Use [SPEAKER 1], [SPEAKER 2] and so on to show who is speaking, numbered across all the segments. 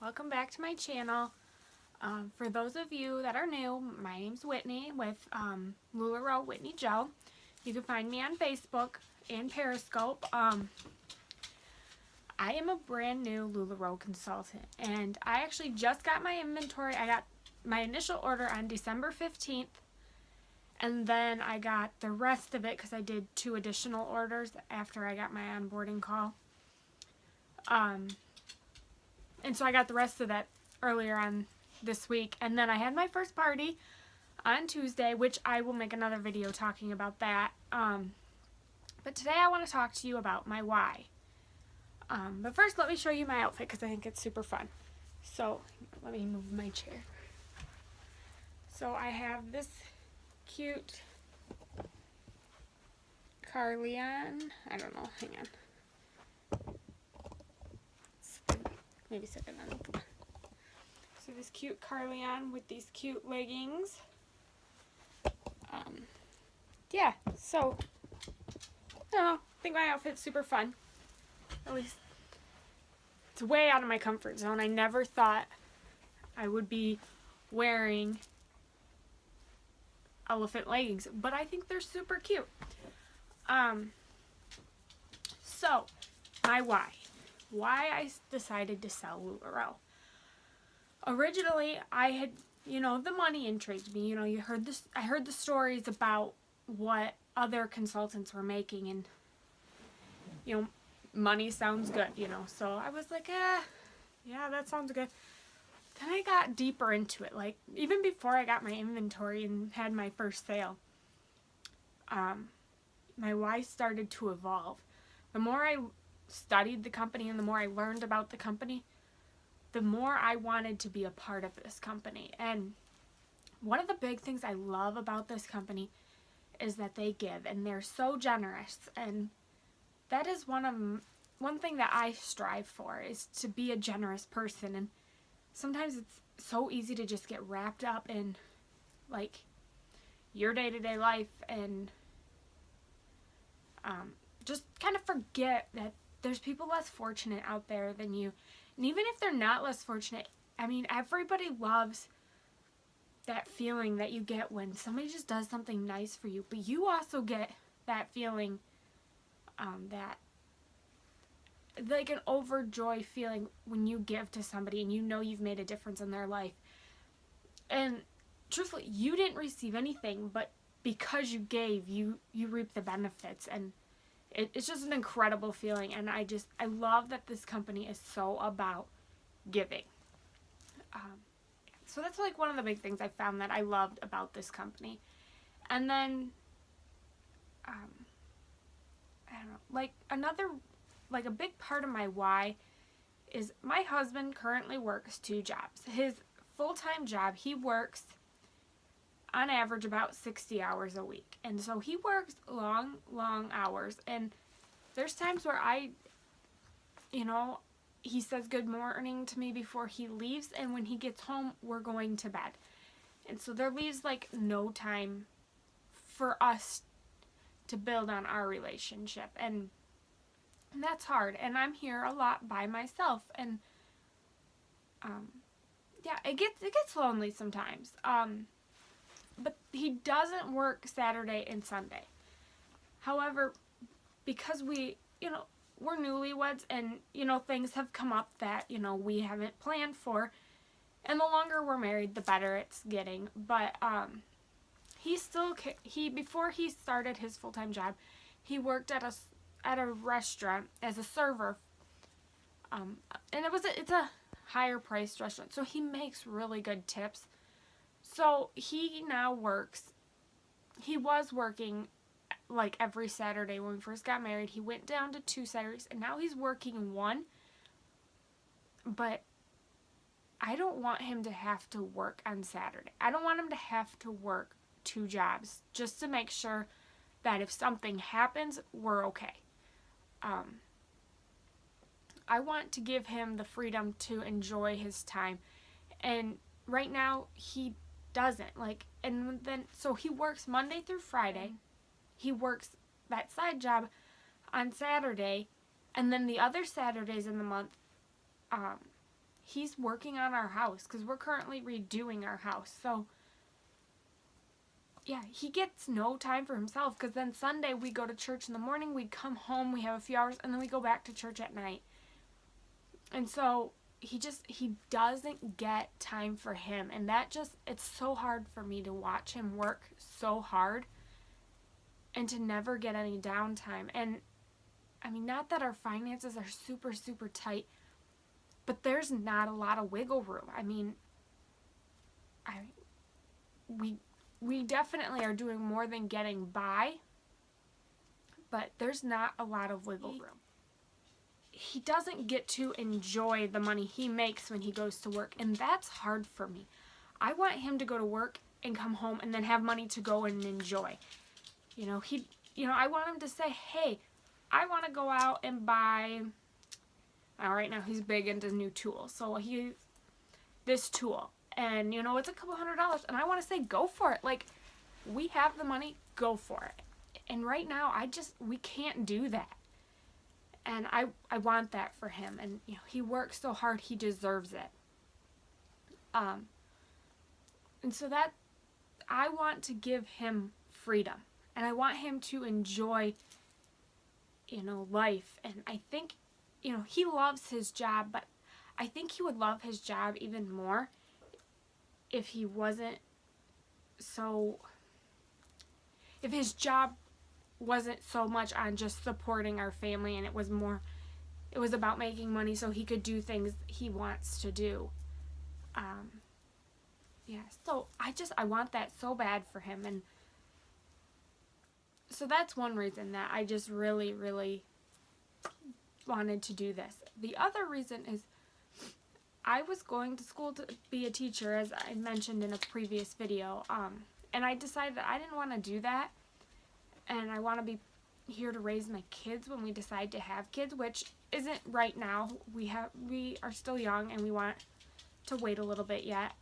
[SPEAKER 1] Welcome back to my channel. For those of you that are new, my name's Whitney with LuLaRoe Whitney Joe. You can find me on Facebook and Periscope. I am a brand new LuLaRoe consultant, and I actually just got my inventory. I got my initial order on December 15th, and then I got the rest of it because I did 2 additional orders after I got my onboarding call. And so I got the rest of that earlier on this week. And then I had my first party on Tuesday, which I will make another video talking about that. But today I want to talk to you about my why. But first let me show you my outfit because I think it's super fun. So let me move my chair. So I have this cute cardigan. I don't know, hang on. Maybe set it on. So this cute cardigan with these cute leggings. Yeah, so I don't know. I think my outfit's super fun. At least it's way out of my comfort zone. I never thought I would be wearing elephant leggings, but I think they're super cute. So my why I decided to sell LuLaRoe. Originally, I had, the money intrigued me. I heard the stories about what other consultants were making, and, money sounds good, So I was like, yeah, that sounds good. Then I got deeper into it. Like, even before I got my inventory and had my first sale, my why started to evolve. The more I studied the company and the more I learned about the company, the more I wanted to be a part of this company. And one of the big things I love about this company is that they give, and they're so generous, and that is one thing that I strive for, is to be a generous person. And sometimes it's so easy to just get wrapped up in like your day-to-day life and just kind of forget that there's people less fortunate out there than you. And even if they're not less fortunate, I mean, everybody loves that feeling that you get when somebody just does something nice for you. But you also get that feeling, that like an overjoy feeling when you give to somebody and you know you've made a difference in their life. And truthfully, you didn't receive anything, but because you gave, you reap the benefits. And it's just an incredible feeling, and I love that this company is so about giving. So that's like one of the big things I found that I loved about this company. And then, I don't know, like a big part of my why is my husband currently works 2 jobs. His full-time job, he works on average about 60 hours a week. And so he works long hours. And there's times where he says good morning to me before he leaves. And when he gets home, we're going to bed. And so there leaves like no time for us to build on our relationship. And that's hard. And I'm here a lot by myself. And yeah, it gets lonely sometimes. But he doesn't work Saturday and Sunday. However, because we're newlyweds, and, things have come up that, we haven't planned for. And the longer we're married, the better it's getting. But, before he started his full-time job, he worked at a restaurant as a server. And it's a higher priced restaurant, so he makes really good tips. So he now he was working like every Saturday when we first got married. He went down to 2 Saturdays, and now he's working 1. But I don't want him to have to work on Saturday. I don't want him to have to work 2 jobs just to make sure that if something happens, we're okay. I want to give him the freedom to enjoy his time. And right now, he doesn't. So he works Monday through Friday. He works that side job on Saturday, and then the other Saturdays in the month, he's working on our house because we're currently redoing our house. So, yeah, he gets no time for himself because then Sunday we go to church in the morning, we come home, we have a few hours, and then we go back to church at night. And so he doesn't get time for him. And it's so hard for me to watch him work so hard and to never get any downtime. And I mean, not that our finances are super, super tight, but there's not a lot of wiggle room. I mean, we definitely are doing more than getting by, but there's not a lot of wiggle room. He doesn't get to enjoy the money he makes when he goes to work, and that's hard for me. I want him to go to work and come home and then have money to go and enjoy. I want him to say, hey, I want to go out and buy, right now he's big into new tools, so this tool, and it's a couple $100, and I want to say, go for it. Like, we have the money, go for it. And right now, we can't do that. And I want that for him, and he works so hard, he deserves it. And so that, I want to give him freedom, and I want him to enjoy life. And I think, he loves his job, but I think he would love his job even more if he wasn't if his job wasn't so much on just supporting our family, and it was about making money so he could do things he wants to do. So I want that so bad for him. And so that's one reason that I just really, really wanted to do this. The other reason is I was going to school to be a teacher, as I mentioned in a previous video, and I decided that I didn't want to do that, and I want to be here to raise my kids when we decide to have kids, which isn't right now. We are still young, and we want to wait a little bit yet.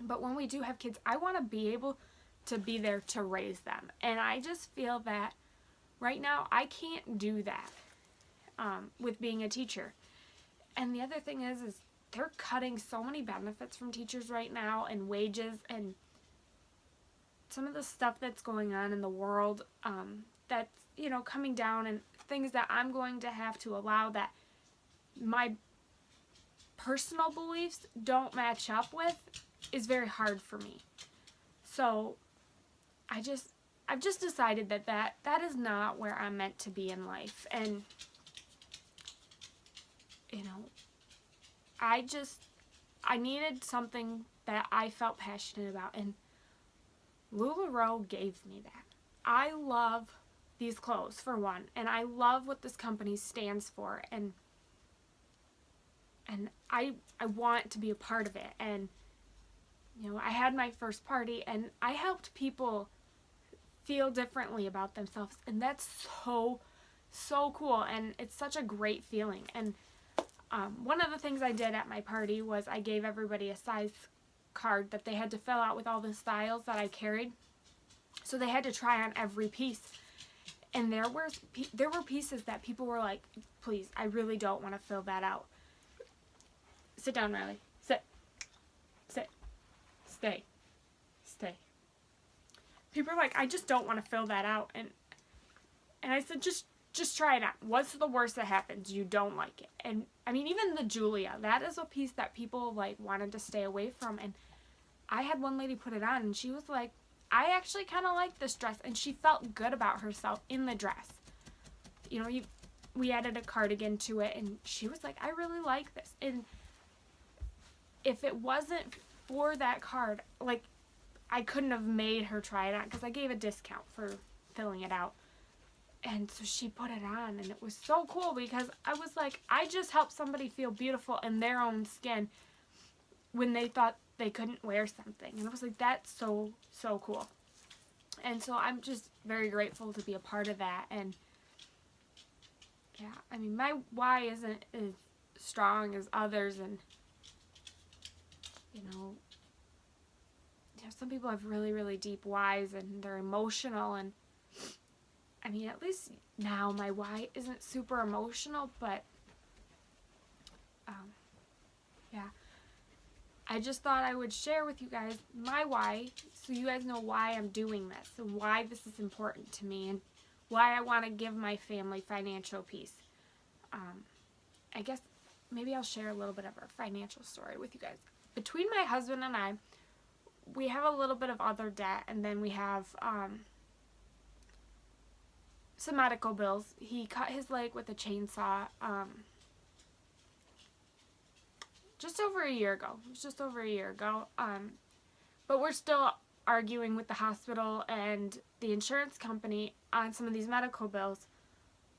[SPEAKER 1] But when we do have kids, I want to be able to be there to raise them. And I just feel that right now I can't do that with being a teacher. And the other thing is they're cutting so many benefits from teachers right now, and wages, and some of the stuff that's going on in the world that's, coming down, and things that I'm going to have to allow that my personal beliefs don't match up with is very hard for me. So I've just decided that is not where I'm meant to be in life. And I needed something that I felt passionate about, and LuLaRoe gave me that. I love these clothes, for one, and I love what this company stands for, and I want to be a part of it. And I had my first party, and I helped people feel differently about themselves, and that's so cool, and it's such a great feeling. And one of the things I did at my party was I gave everybody a size card that they had to fill out with all the styles that I carried, so they had to try on every piece. And there were pieces that people were like, please, I really don't want to fill that out. Sit down, Riley. Sit. Stay. People are like, I just don't want to fill that out. And I said, just try it out. What's the worst that happens? You don't like it. And I mean, even the Julia, that is a piece that people wanted to stay away from. And I had one lady put it on, and she was like, I actually kind of like this dress. And she felt good about herself in the dress. We added a cardigan to it, and she was like, I really like this. And if it wasn't for that card, I couldn't have made her try it on, because I gave a discount for filling it out. And so she put it on, and it was so cool, because I was like, I just helped somebody feel beautiful in their own skin when they thought they couldn't wear something. And I was like, that's so cool. And so I'm just very grateful to be a part of that. And yeah, I mean, my why isn't as strong as others, and some people have really, really deep whys, and they're emotional. And I mean, at least now my why isn't super emotional, but Yeah. I just thought I would share with you guys my why, so you guys know why I'm doing this and why this is important to me and why I want to give my family financial peace. I guess maybe I'll share a little bit of our financial story with you guys. Between my husband and I, we have a little bit of other debt, and then we have some medical bills. He cut his leg with a chainsaw just over a year ago. It was just over a year ago. But we're still arguing with the hospital and the insurance company on some of these medical bills.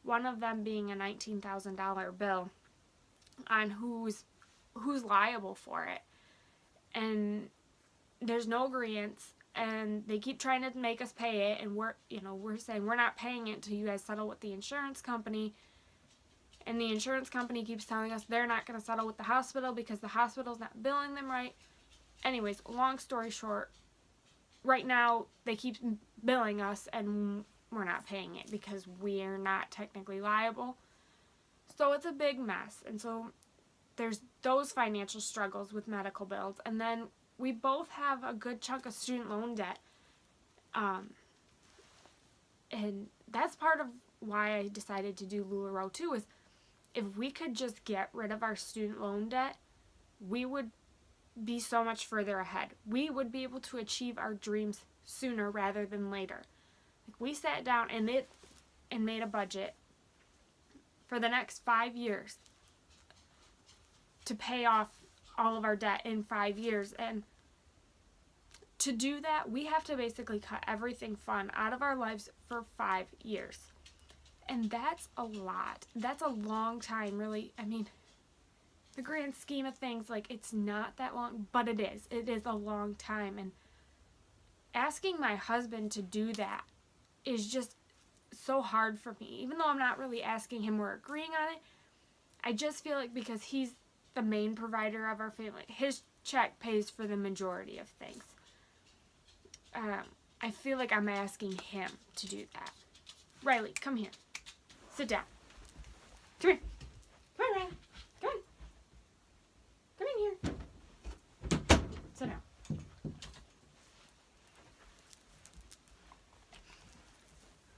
[SPEAKER 1] One of them being a $19,000 bill on who's liable for it. And there's no agreement, and they keep trying to make us pay it, and we're saying we're not paying it until you guys settle with the insurance company. And the insurance company keeps telling us they're not going to settle with the hospital because the hospital's not billing them right. Anyways, long story short, right now they keep billing us and we're not paying it because we're not technically liable. So it's a big mess. And so there's those financial struggles with medical bills. And then we both have a good chunk of student loan debt. And that's part of why I decided to do LuLaRoe too, is if we could just get rid of our student loan debt, we would be so much further ahead. We would be able to achieve our dreams sooner rather than later. Like, we sat down and made a budget for the next 5 years to pay off all of our debt in 5 years. And to do that, we have to basically cut everything fun out of our lives for 5 years. And that's a lot. That's a long time, really. I mean, the grand scheme of things, like, it's not that long, but it is. It is a long time. And asking my husband to do that is just so hard for me. Even though I'm not really asking him or agreeing on it, I just feel like because he's the main provider of our family, his check pays for the majority of things. I feel like I'm asking him to do that. Riley, come here. Sit down. Come here. Come on, Riley. Come on. Come in here. Sit down.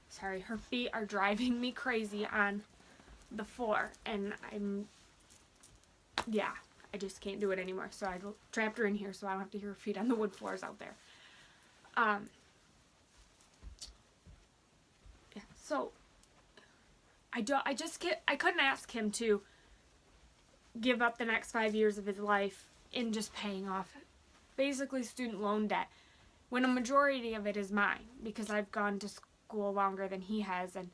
[SPEAKER 1] Sorry, her feet are driving me crazy on the floor, and I just can't do it anymore. So I trapped her in here so I don't have to hear her feet on the wood floors out there. So I couldn't ask him to give up the next 5 years of his life in just paying off basically student loan debt when a majority of it is mine because I've gone to school longer than he has. And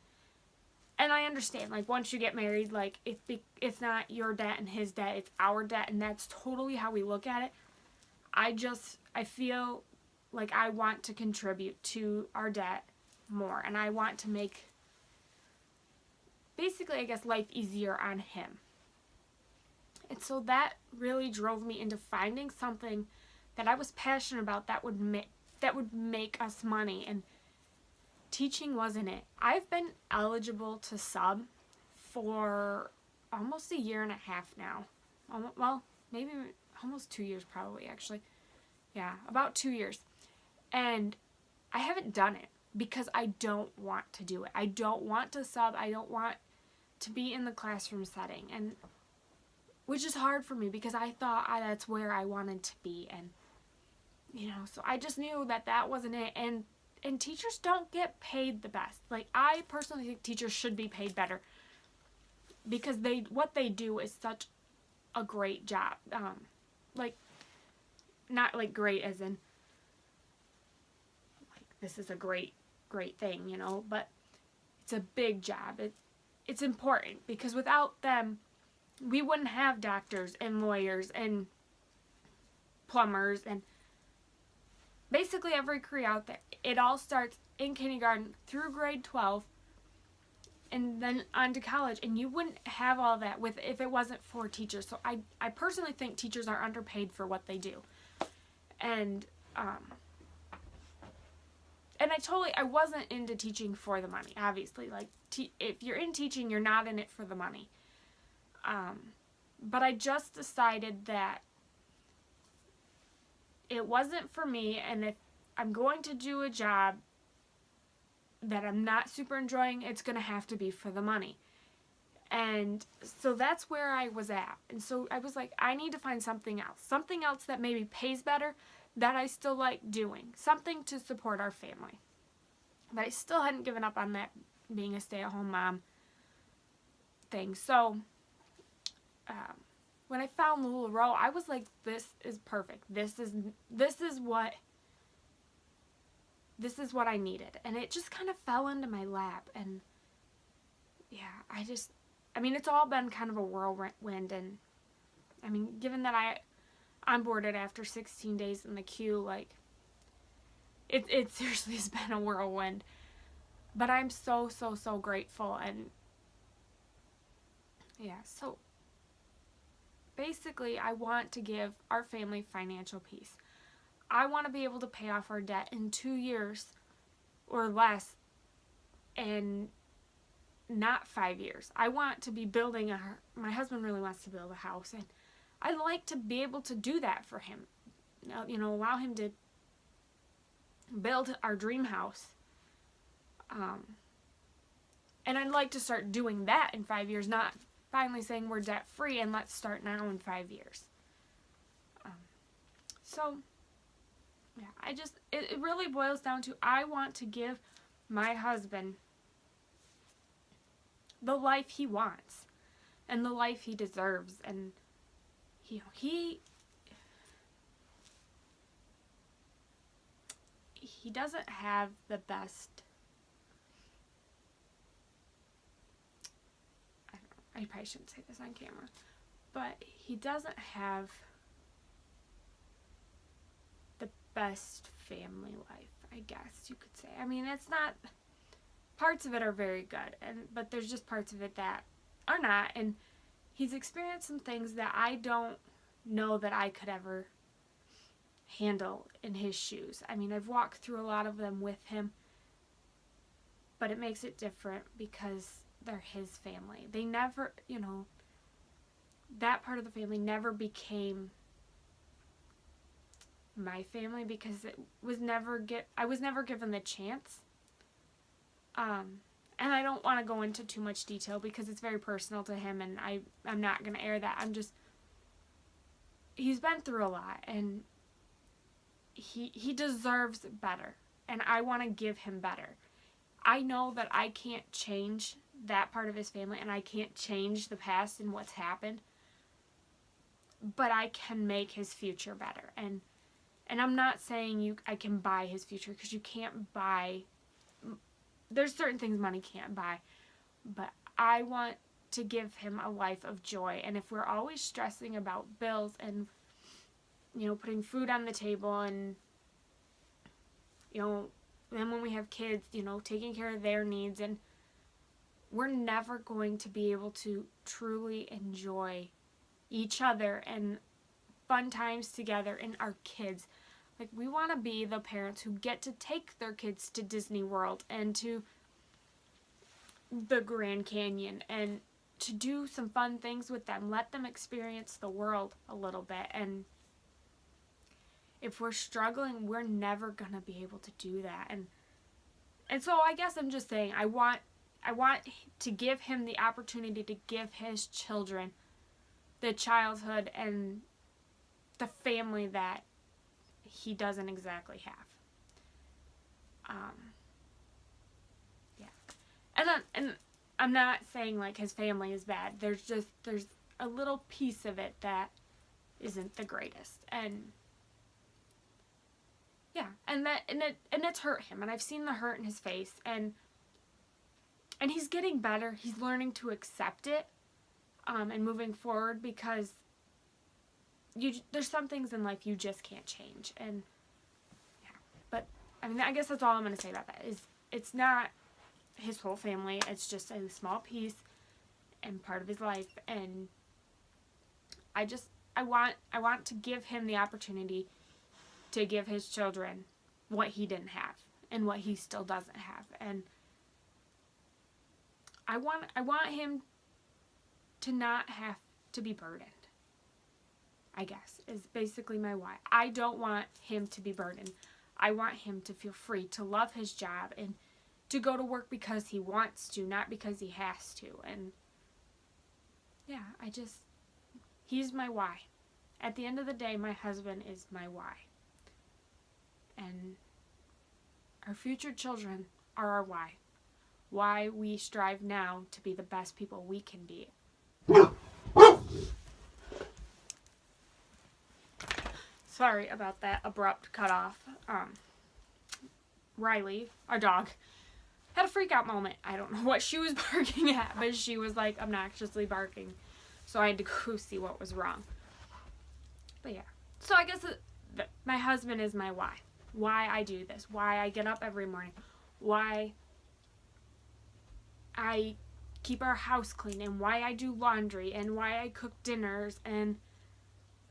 [SPEAKER 1] I understand, like, once you get married, like, it's not your debt and his debt, it's our debt, and that's totally how we look at it. I feel like I want to contribute to our debt more, and I want to make, basically, I guess, life easier on him. And so that really drove me into finding something that I was passionate about that would make us money, and teaching wasn't it. I've been eligible to sub for almost 1.5 years now. Well, maybe almost 2 years probably, actually. Yeah, about 2 years. And I haven't done it because I don't want to do it. I don't want to sub. I don't want to be in the classroom setting, and which is hard for me because I thought that's where I wanted to be. And, so I just knew that wasn't it. And teachers don't get paid the best. Like, I personally think teachers should be paid better because what they do is such a great job. Like, not like great as in, like, this is a great thing, but it's a big job. It's important because without them, we wouldn't have doctors and lawyers and plumbers and basically every career out there. It all starts in kindergarten through grade 12 and then on to college, and you wouldn't have all that if it wasn't for teachers. So I personally think teachers are underpaid for what they do. And I wasn't into teaching for the money, obviously. Like, if you're in teaching, you're not in it for the money. But I just decided that it wasn't for me, and if I'm going to do a job that I'm not super enjoying, it's going to have to be for the money. And so that's where I was at. And so I was like, I need to find something else that maybe pays better, that I still like doing, something to support our family. But I still hadn't given up on that being a stay-at-home mom thing. So when I found LuLaRoe, I was like, this is perfect. This is what I needed. And it just kind of fell into my lap. And yeah, it's all been kind of a whirlwind. And I mean, given that I onboarded after 16 days in the queue, like, it seriously has been a whirlwind. But I'm so, so, so grateful. And yeah, so basically, I want to give our family financial peace. I want to be able to pay off our debt in 2 years or less, and not 5 years. I want to be building my husband really wants to build a house, and I'd like to be able to do that for him. Allow him to build our dream house. And I'd like to start doing that in 5 years, not finally saying we're debt free and let's start now in 5 years. So yeah, it really boils down to, I want to give my husband the life he wants and the life he deserves. And he doesn't have the best, I probably shouldn't say this on camera, but he doesn't have the best family life, I guess you could say. I mean, it's not, parts of it are very good, but there's just parts of it that are not, and he's experienced some things that I don't know that I could ever handle in his shoes. I mean, I've walked through a lot of them with him, but it makes it different because they're his family. They never, that part of the family never became my family because I was never given the chance. And I don't want to go into too much detail because it's very personal to him, and I'm not going to air that. He's been through a lot, and he deserves better, and I want to give him better. I know that I can't change that part of his family, and I can't change the past and what's happened, but I can make his future better. And I'm not saying I can buy his future, because you can't buy, there's certain things money can't buy, but I want to give him a life of joy. And if we're always stressing about bills and putting food on the table, and then when we have kids, taking care of their needs, and we're never going to be able to truly enjoy each other and fun times together and our kids. Like, we want to be the parents who get to take their kids to Disney World and to the Grand Canyon and to do some fun things with them. Let them experience the world a little bit. And if we're struggling, we're never going to be able to do that. And so I guess I'm just saying, I want to give him the opportunity to give his children the childhood and the family that he doesn't exactly have. Yeah. And I'm not saying like his family is bad. There's a little piece of it that isn't the greatest. And yeah, and it's hurt him, and I've seen the hurt in his face, and he's getting better. He's learning to accept it, and moving forward, because there's some things in life you just can't change. And yeah, but I mean, I guess that's all I'm going to say about that. Is it's not his whole family. It's just a small piece and part of his life. And I want to give him the opportunity to give his children what he didn't have and what he still doesn't have. And I want him to not have to be burdened, I guess, is basically my why. I don't want him to be burdened. I want him to feel free, to love his job, and to go to work because he wants to, not because he has to. And yeah, he's my why. At the end of the day, my husband is my why. And our future children are our why. Why we strive now to be the best people we can be. Sorry about that abrupt cutoff. Riley, our dog, had a freak out moment. I don't know what she was barking at, but she was like obnoxiously barking. So I had to go see what was wrong. But yeah. So I guess my husband is my why. Why I do this. Why I get up every morning. Why I keep our house clean. And why I do laundry. And why I cook dinners. And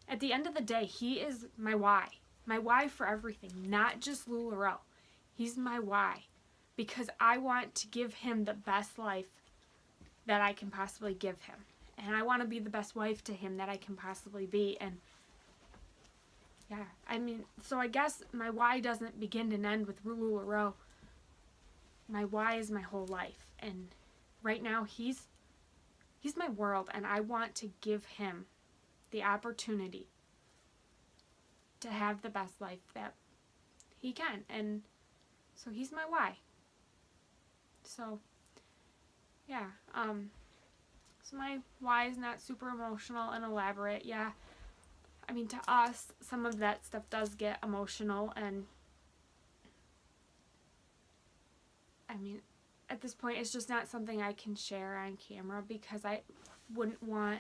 [SPEAKER 1] at the end of the day, he is my why. My why for everything. Not just LuLaRoe. He's my why. Because I want to give him the best life that I can possibly give him. And I want to be the best wife to him that I can possibly be. And yeah, I mean, so I guess my why doesn't begin and end with LuLaRoe. My why is my whole life. And right now, he's my world. And I want to give him the opportunity to have the best life that he can. And so he's my why. So, yeah, so my why is not super emotional and elaborate. Yeah, I mean, to us, some of that stuff does get emotional, and I mean, at this point, it's just not something I can share on camera because I wouldn't want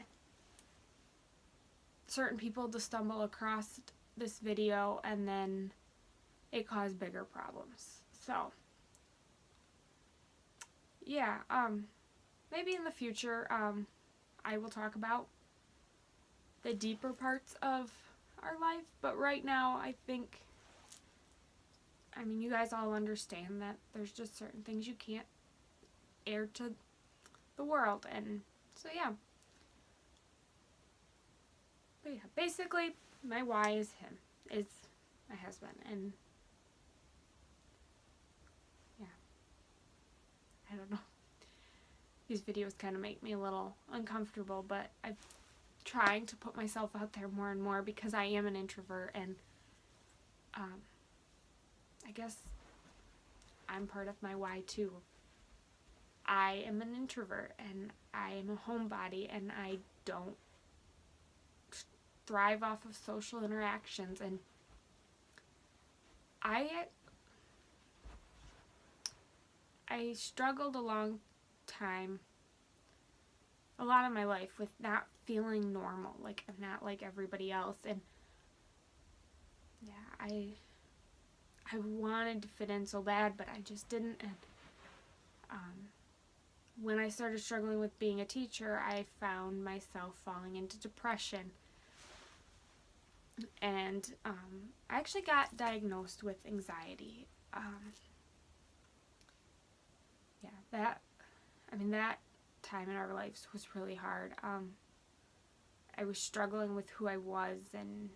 [SPEAKER 1] certain people to stumble across this video and then it cause bigger problems. So, yeah, maybe in the future, I will talk about the deeper parts of our life, but right now, I think, I mean, you guys all understand that there's just certain things you can't air to the world, and so, yeah. But yeah, basically, my why is him, is my husband, and yeah, I don't know. These videos kind of make me a little uncomfortable, but I'm trying to put myself out there more and more because I am an introvert, and I guess I'm part of my why too. I am an introvert, and I am a homebody, and I don't thrive off of social interactions, and I struggled a long time, a lot of my life, with not feeling normal, like I'm not like everybody else, and yeah, I wanted to fit in so bad, but I just didn't, and when I started struggling with being a teacher, I found myself falling into depression, and I actually got diagnosed with anxiety. Yeah, that time in our lives was really hard. I was struggling with who I was and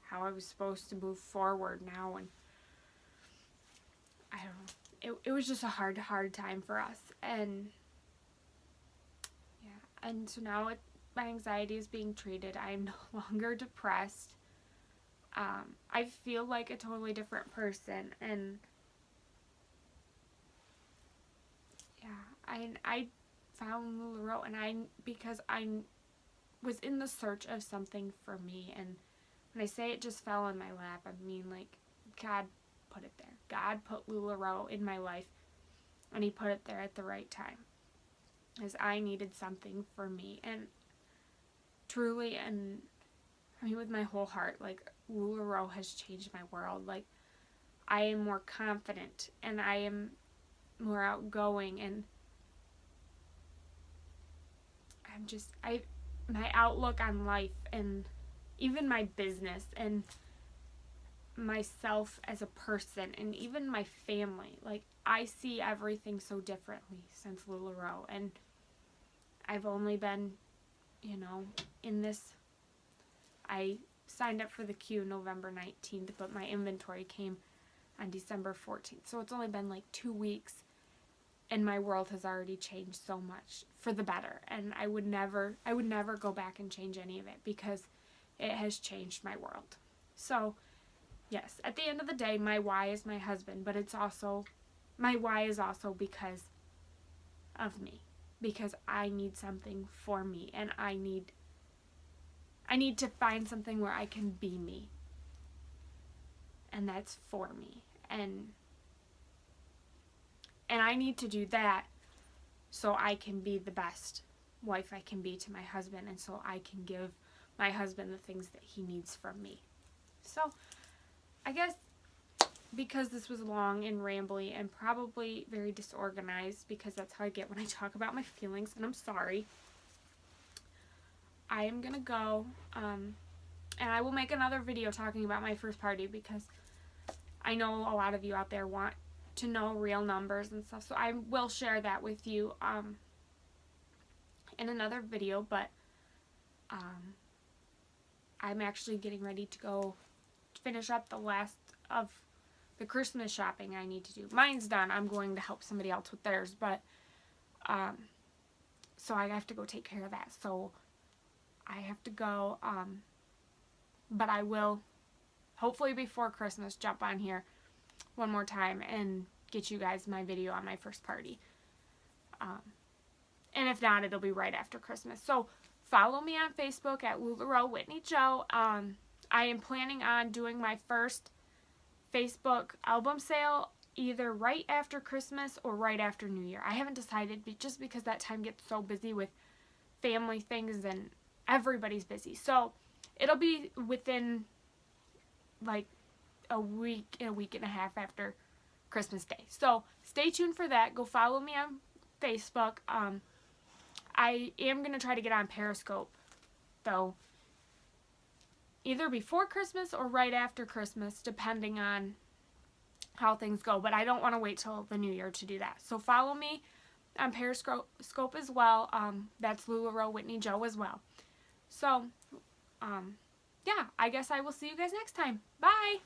[SPEAKER 1] how I was supposed to move forward now, and I don't know. It was just a hard time for us, and yeah, and so now my anxiety is being treated. I'm no longer depressed. I feel like a totally different person, and yeah, I found LuLaRoe, and because I was in the search of something for me, and when I say it just fell in my lap, I mean, like, God put it there. God put LuLaRoe in my life, and he put it there at the right time, as I needed something for me, and truly, and I mean, with my whole heart, like, LuLaRoe has changed my world. Like, I am more confident, and I am more outgoing, and my outlook on life, and even my business, and myself as a person, and even my family, like, I see everything so differently since LuLaRoe, and I've only been, you know, in this, I signed up for the queue November 19th, but my inventory came on December 14th. So it's only been like 2 weeks, and my world has already changed so much for the better. And I would never go back and change any of it, because it has changed my world. So, yes, at the end of the day, my why is my husband, but it's also, my why is also because of me. Because I need something for me, and I need to find something where I can be me. And that's for me. And I need to do that so I can be the best wife I can be to my husband, and so I can give my husband the things that he needs from me. So, I guess because this was long and rambly and probably very disorganized, because that's how I get when I talk about my feelings, and I'm sorry, I am going to go, and I will make another video talking about my first party, because I know a lot of you out there want to know real numbers and stuff, so I will share that with you in another video. But I'm actually getting ready to go finish up the last of the Christmas shopping I need to do. Mine's done. I'm going to help somebody else with theirs, but so I have to go take care of that. So I have to go, but I will hopefully before Christmas jump on here one more time and get you guys my video on my first party. And if not, it'll be right after Christmas. So follow me on Facebook at LuLaRoe Whitney Joe. I am planning on doing my first Facebook album sale either right after Christmas or right after New Year. I haven't decided, just because that time gets so busy with family things and everybody's busy. So it'll be within like a week and a half after Christmas Day. So stay tuned for that. Go follow me on Facebook. I am going to try to get on Periscope, though, either before Christmas or right after Christmas, depending on how things go. But I don't want to wait till the new year to do that. So follow me on Periscope as well. That's LuLaRoe Whitney Joe as well. So, yeah, I guess I will see you guys next time. Bye!